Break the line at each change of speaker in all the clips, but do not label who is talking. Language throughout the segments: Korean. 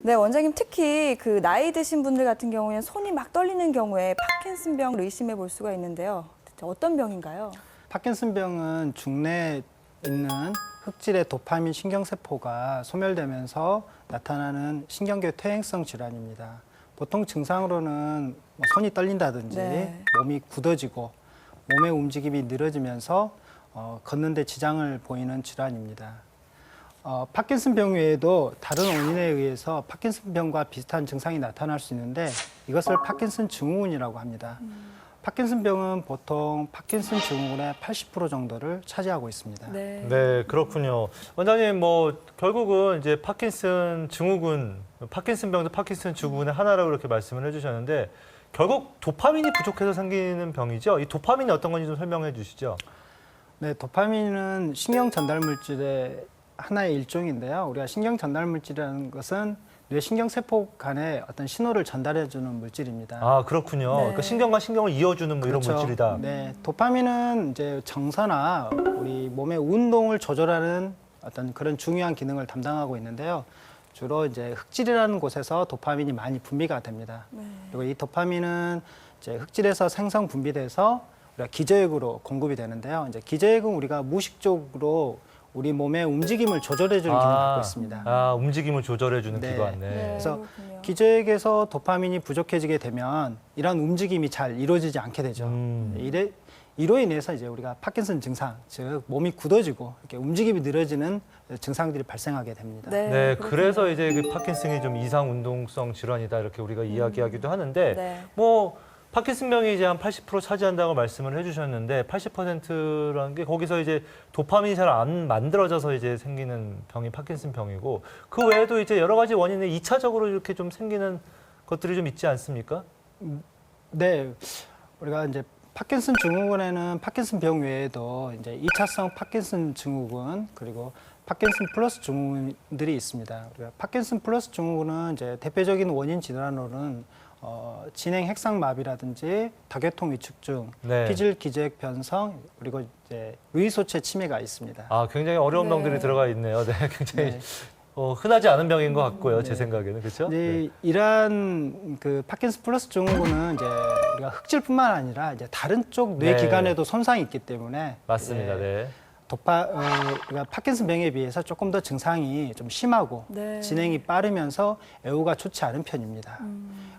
네, 원장님 특히 그 나이 드신 분들 같은 경우에는 손이 막 떨리는 경우에 파킨슨병을 의심해 볼 수가 있는데요. 어떤 병인가요?
파킨슨병은 중뇌에 있는 흑질의 도파민 신경세포가 소멸되면서 나타나는 신경계 퇴행성 질환입니다. 보통 증상으로는 손이 떨린다든지
네.
몸이 굳어지고 몸의 움직임이 느려지면서 걷는 데 지장을 보이는 질환입니다. 파킨슨병 외에도 다른 원인에 의해서 파킨슨병과 비슷한 증상이 나타날 수 있는데 이것을 파킨슨 증후군이라고 합니다. 파킨슨병은 보통 파킨슨 증후군의 80% 정도를 차지하고 있습니다.
네.
네, 그렇군요. 원장님, 결국은 이제 파킨슨 증후군, 파킨슨병도 파킨슨 증후군의 하나라고 이렇게 말씀을 해주셨는데 결국 도파민이 부족해서 생기는 병이죠. 이 도파민이 어떤 건지 좀 설명해 주시죠.
네, 도파민은 신경 전달 물질의 하나의 일종인데요. 우리가 신경 전달 물질이라는 것은 뇌 신경세포 간에 어떤 신호를 전달해주는 물질입니다.
아, 그렇군요.
네.
그러니까 신경과 신경을 이어주는 뭐
그렇죠.
이런 물질이다.
네, 도파민은 이제 정서나 우리 몸의 운동을 조절하는 어떤 그런 중요한 기능을 담당하고 있는데요. 주로 이제 흑질이라는 곳에서 도파민이 많이 분비가 됩니다.
네.
그리고 이 도파민은 이제 흑질에서 생성 분비돼서 우리가 기저액으로 공급이 되는데요. 이제 기저액은 우리가 무의식적으로 우리 몸의 움직임을 조절해주는 기능을 갖고 있습니다.
아, 움직임을 조절해주는
네.
기관. 네.
그래서
그렇군요.
기저액에서 도파민이 부족해지게 되면 이런 움직임이 잘 이루어지지 않게 되죠. 이로 인해서 이제 우리가 파킨슨 증상, 즉 몸이 굳어지고 이렇게 움직임이 느려지는 증상들이 발생하게 됩니다.
네,
그렇군요.
그래서 이제 그 파킨슨이 좀 이상 운동성 질환이다 이렇게 우리가 이야기하기도 하는데
네.
파킨슨병이 이제 한 80% 차지한다고 말씀을 해주셨는데 80%라는 게 거기서 이제 도파민이 잘 안 만들어져서 이제 생기는 병이 파킨슨병이고 그 외에도 이제 여러 가지 원인에 2차적으로 이렇게 좀 생기는 것들이 좀 있지 않습니까?
네, 우리가 이제 파킨슨 증후군에는 파킨슨병 외에도 이제 2차성 파킨슨 증후군 그리고 파킨슨 플러스 증후군들이 있습니다. 우리가 파킨슨 플러스 증후군은 이제 대표적인 원인 질환으로는 진행 핵상마비라든지 다교통 위축증,
네.
피질 기저액 변성 그리고 이제 루이소체 치매가 있습니다.
아, 굉장히 어려운
네.
병들이 들어가 있네요. 네, 굉장히
네.
흔하지 않은 병인 것 같고요. 제
네.
생각에는 그렇죠?
이제 이러한 그 파킨슨 플러스 증후군은 이제 우리가 흑질뿐만 아니라 이제 다른 쪽 뇌
네.
기관에도 손상이 있기 때문에
맞습니다.
이제
네.
우리가 파킨슨병에 비해서 조금 더 증상이 좀 심하고
네.
진행이 빠르면서 애호가 좋지 않은 편입니다.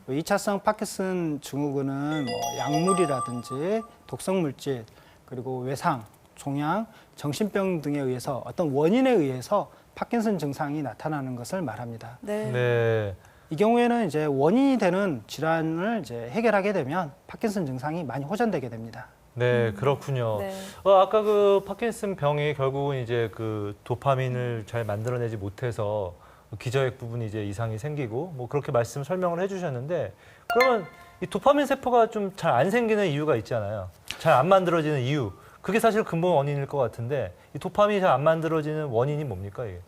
2차성 파킨슨 증후군은 약물이라든지 독성 물질 그리고 외상, 종양, 정신병 등에 의해서 어떤 원인에 의해서 파킨슨 증상이 나타나는 것을 말합니다.
네.
네.
이 경우에는 이제 원인이 되는 질환을 이제 해결하게 되면 파킨슨 증상이 많이 호전되게 됩니다.
네, 그렇군요.
네.
아까 그 파킨슨 병이 결국은 이제 그 도파민을 잘 만들어내지 못해서 기저액 부분이 이제 이상이 생기고 뭐 그렇게 설명을 해주셨는데 그러면 이 도파민 세포가 좀 잘 안 생기는 이유가 있잖아요. 잘 안 만들어지는 이유. 그게 사실 근본 원인일 것 같은데 이 도파민이 잘 안 만들어지는 원인이 뭡니까 이게?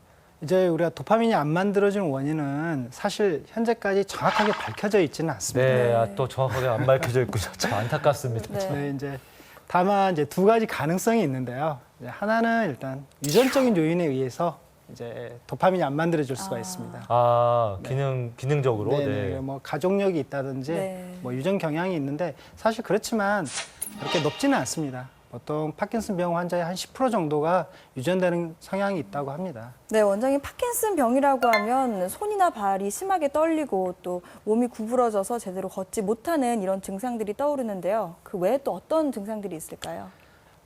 이제 우리가 도파민이 안 만들어지는 원인은 사실 현재까지 정확하게 밝혀져 있지는 않습니다.
네, 또 정확하게 안 밝혀져 있군요. 참 안타깝습니다.
네.
네, 이제 다만 이제 두 가지 가능성이 있는데요. 이제 하나는 일단 유전적인 요인에 의해서 이제 도파민이 안 만들어질 수가 있습니다.
아, 기능적으로.
네,
네.
네. 뭐 가족력이 있다든지
네.
뭐 유전 경향이 있는데 사실 그렇지만 그렇게 높지는 않습니다. 보통 파킨슨병 환자의 한 10% 정도가 유전되는 성향이 있다고 합니다.
네, 원장님 파킨슨병이라고 하면 손이나 발이 심하게 떨리고 또 몸이 구부러져서 제대로 걷지 못하는 이런 증상들이 떠오르는데요. 그 외에 또 어떤 증상들이 있을까요?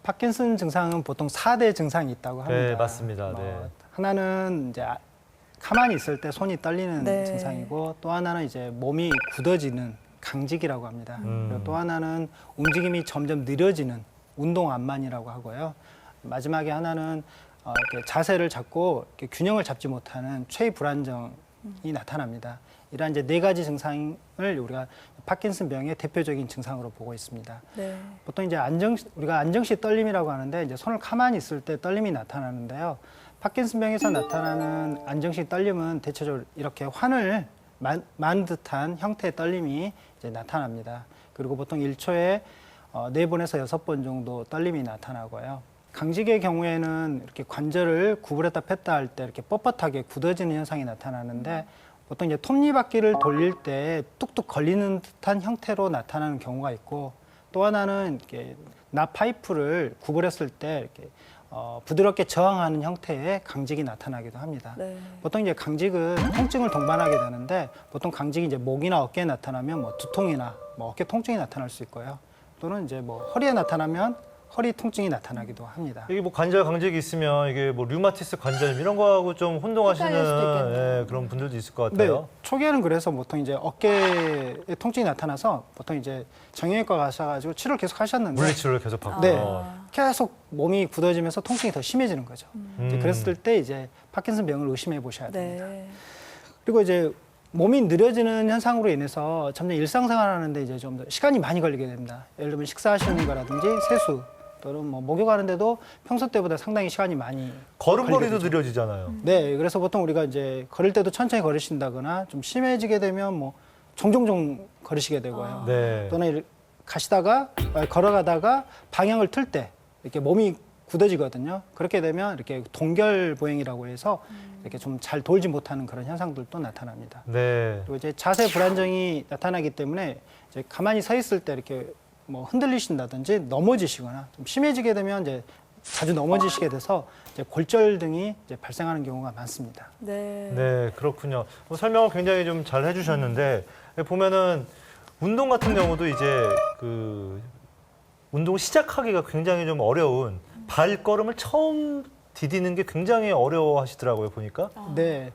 파킨슨 증상은 보통 4대 증상이 있다고 합니다.
네, 맞습니다. 네.
하나는 이제 가만히 있을 때 손이 떨리는
네.
증상이고 또 하나는 이제 몸이 굳어지는 강직이라고 합니다. 그리고 또 하나는 움직임이 점점 느려지는 운동안만이라고 하고요. 마지막에 하나는 이렇게 자세를 잡고 이렇게 균형을 잡지 못하는 최위 불안정이 나타납니다. 이러한 이제 네 가지 증상을 우리가 파킨슨병의 대표적인 증상으로 보고 있습니다.
네.
보통 이제 우리가 안정시 떨림이라고 하는데 이제 손을 가만히 있을 때 떨림이 나타나는데요. 파킨슨병에서 나타나는 안정시 떨림은 대체적으로 이렇게 환을 만 듯한 형태의 떨림이 이제 나타납니다. 그리고 보통 1초에 4번에서 6번 정도 떨림이 나타나고요. 강직의 경우에는 이렇게 관절을 구부렸다 폈다 할 때 이렇게 뻣뻣하게 굳어지는 현상이 나타나는데 보통 이제 톱니바퀴를 돌릴 때 뚝뚝 걸리는 듯한 형태로 나타나는 경우가 있고, 또 하나는 이렇게 납 파이프를 구부렸을 때 이렇게 부드럽게 저항하는 형태의 강직이 나타나기도 합니다.
네.
보통 이제 강직은 통증을 동반하게 되는데, 보통 강직이 이제 목이나 어깨에 나타나면 뭐 두통이나 뭐 어깨 통증이 나타날 수 있고요. 또는 이제 뭐 허리에 나타나면 허리 통증이 나타나기도 합니다.
이게 뭐 관절 강직이 있으면 이게 뭐 류마티스 관절 이런 거하고 좀
헷갈릴 수도 있겠네요.
혼동하시는 그런 분들도 있을 것
네,
같아요.
초기에는 그래서 보통 이제 어깨에 통증이 나타나서 보통 이제 정형외과 가셔가지고 치료를 계속 하셨는데,
물리치료를 계속 받고.
네, 계속 몸이 굳어지면서 통증이 더 심해지는 거죠. 이제 그랬을 때 이제 파킨슨 병을 의심해 보셔야 됩니다.
네.
그리고 이제 몸이 느려지는 현상으로 인해서 점점 일상생활하는데 이제 좀 더 시간이 많이 걸리게 됩니다. 예를 들면 식사하시는 거라든지 세수 또는 뭐 목욕하는데도 평소 때보다 상당히 시간이 많이
걸음걸이도
걸리게 되죠.
느려지잖아요.
네, 그래서 보통 우리가 이제 걸을 때도 천천히 걸으신다거나 좀 심해지게 되면 뭐 종종종 걸으시게 되고요.
네.
또는 가시다가 걸어가다가 방향을 틀 때 이렇게 몸이 굳어지거든요. 그렇게 되면 이렇게 동결보행이라고 해서 이렇게 좀 잘 돌지 못하는 그런 현상들도 나타납니다.
네.
그리고 이제 자세 불안정이 나타나기 때문에 이제 가만히 서 있을 때 이렇게 뭐 흔들리신다든지 넘어지시거나 좀 심해지게 되면 이제 자주 넘어지시게 돼서 이제 골절 등이 이제 발생하는 경우가 많습니다.
네.
네, 그렇군요. 설명을 굉장히 좀 잘 해주셨는데 보면은 운동 같은 경우도 이제 그 운동 시작하기가 굉장히 좀 어려운 발걸음을 처음 디디는 게 굉장히 어려워하시더라고요, 보니까.
네,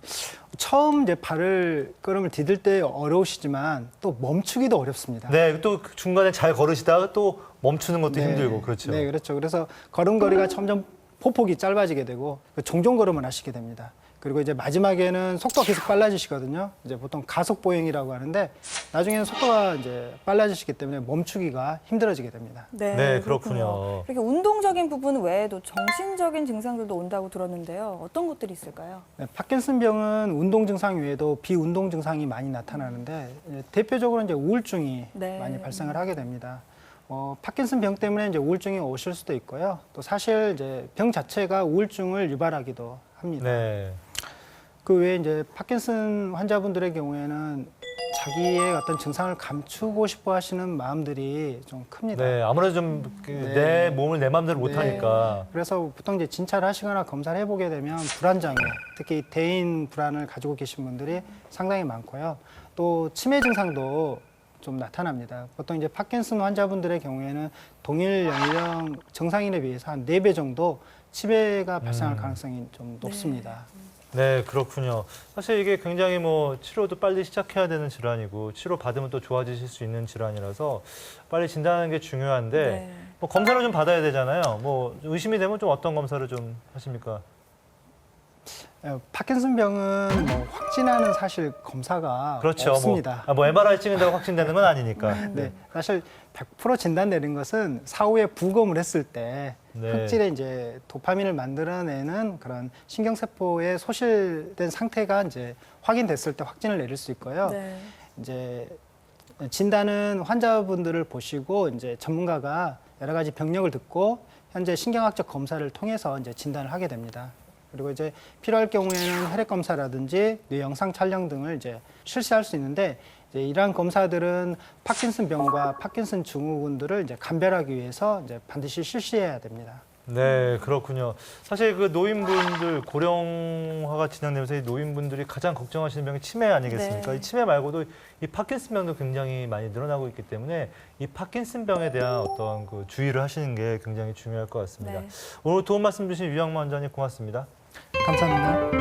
처음 이제 발걸음을 디딜 때 어려우시지만 또 멈추기도 어렵습니다.
네, 또 중간에 잘 걸으시다가 또 멈추는 것도 힘들고 그렇죠.
네, 그렇죠. 그래서 걸음걸이가 점점 폭폭이 짧아지게 되고 종종 걸음을 하시게 됩니다. 그리고 이제 마지막에는 속도가 계속 빨라지시거든요. 이제 보통 가속 보행이라고 하는데 나중에는 속도가 이제 빨라지시기 때문에 멈추기가 힘들어지게 됩니다.
네, 그렇군요.
이렇게 운동적인 부분 외에도 정신적인 증상들도 온다고 들었는데요. 어떤 것들이 있을까요?
네, 파킨슨 병은 운동 증상 외에도 비운동 증상이 많이 나타나는데 대표적으로 이제 우울증이
네.
많이 발생을 하게 됩니다. 파킨슨 병 때문에 이제 우울증이 오실 수도 있고요. 또 사실 이제 병 자체가 우울증을 유발하기도 합니다.
네.
그 외에 이제 파킨슨 환자분들의 경우에는 자기의 어떤 증상을 감추고 싶어 하시는 마음들이 좀 큽니다.
네, 아무래도 좀 내 몸을 내 마음대로 못
네.
하니까.
그래서 보통 이제 진찰을 하시거나 검사를 해보게 되면 불안장애, 특히 대인 불안을 가지고 계신 분들이 상당히 많고요. 또 치매 증상도 좀 나타납니다. 보통 이제 파킨슨 환자분들의 경우에는 동일 연령 정상인에 비해서 한 4배 정도 치매가 발생할 가능성이 좀 높습니다.
네, 그렇군요. 사실 이게 굉장히 뭐 치료도 빨리 시작해야 되는 질환이고 치료 받으면 또 좋아지실 수 있는 질환이라서 빨리 진단하는 게 중요한데
네.
뭐 검사를 좀 받아야 되잖아요. 뭐 의심이 되면 좀 어떤 검사를 좀 하십니까?
파킨슨 병은 뭐 확진하는 사실 검사가
그렇죠.
없습니다.
뭐 MRI 찍는다고 확진되는 건 아니니까.
네, 사실 100% 진단되는 것은 사후에 부검을 했을 때
네.
흑질에 이제 도파민을 만들어내는 그런 신경세포의 소실된 상태가 이제 확인됐을 때 확진을 내릴 수 있고요.
네.
이제 진단은 환자분들을 보시고 이제 전문가가 여러 가지 병력을 듣고 현재 신경학적 검사를 통해서 이제 진단을 하게 됩니다. 그리고 이제 필요할 경우에는 혈액 검사라든지 뇌 영상 촬영 등을 이제 실시할 수 있는데 이제 이러한 검사들은 파킨슨 병과 파킨슨 증후군들을 이제 감별하기 위해서 이제 반드시 실시해야 됩니다.
네, 그렇군요. 사실 그 노인분들 고령화가 진행되면서 이 노인분들이 가장 걱정하시는 병이 치매 아니겠습니까?
네.
이 치매 말고도 이 파킨슨 병도 굉장히 많이 늘어나고 있기 때문에 이 파킨슨 병에 대한 어떤 그 주의를 하시는 게 굉장히 중요할 것 같습니다.
네.
오늘 도움 말씀 주신 유영만 원장님 고맙습니다.
감사합니다.